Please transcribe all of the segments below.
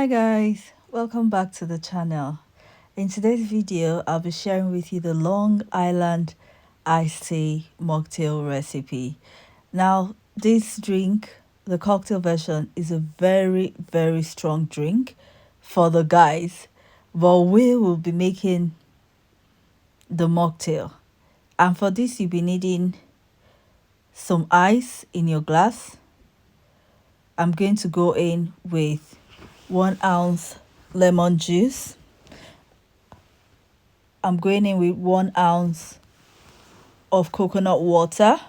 Hi guys, welcome back to the channel. In today's video, I'll be sharing with you the Long Island iced tea mocktail recipe. Now, this drink, the cocktail version, is a very strong drink for the guys, but we will be making the mocktail. And for this, you'll be needing some ice in your glass. I'm going to go in with 1 ounce lemon juice. I'm going in with 1 ounce of coconut water,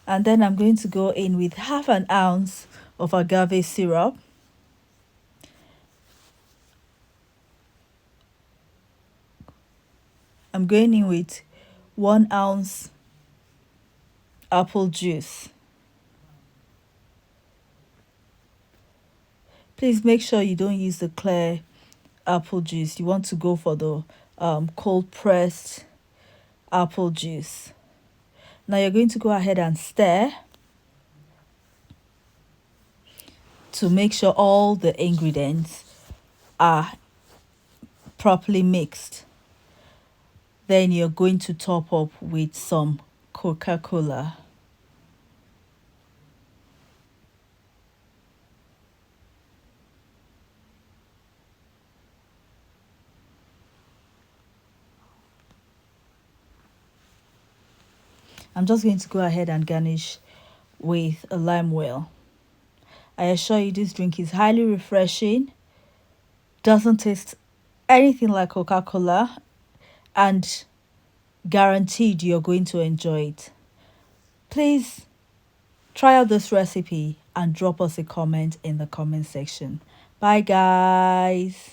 and then I'm going to go in with half an ounce of agave syrup. I'm going in with 1 ounce apple juice. Please make sure you don't use the clear apple juice. You want to go for the cold pressed apple juice. Now you're going to go ahead and stir to make sure all the ingredients are properly mixed. Then you're going to top up with some Coca-Cola. I'm just going to go ahead and garnish with a lime wheel. I assure you this drink is highly refreshing, doesn't taste anything like Coca-Cola, and guaranteed you're going to enjoy it. Please try out this recipe and drop us a comment in the comment section. Bye guys.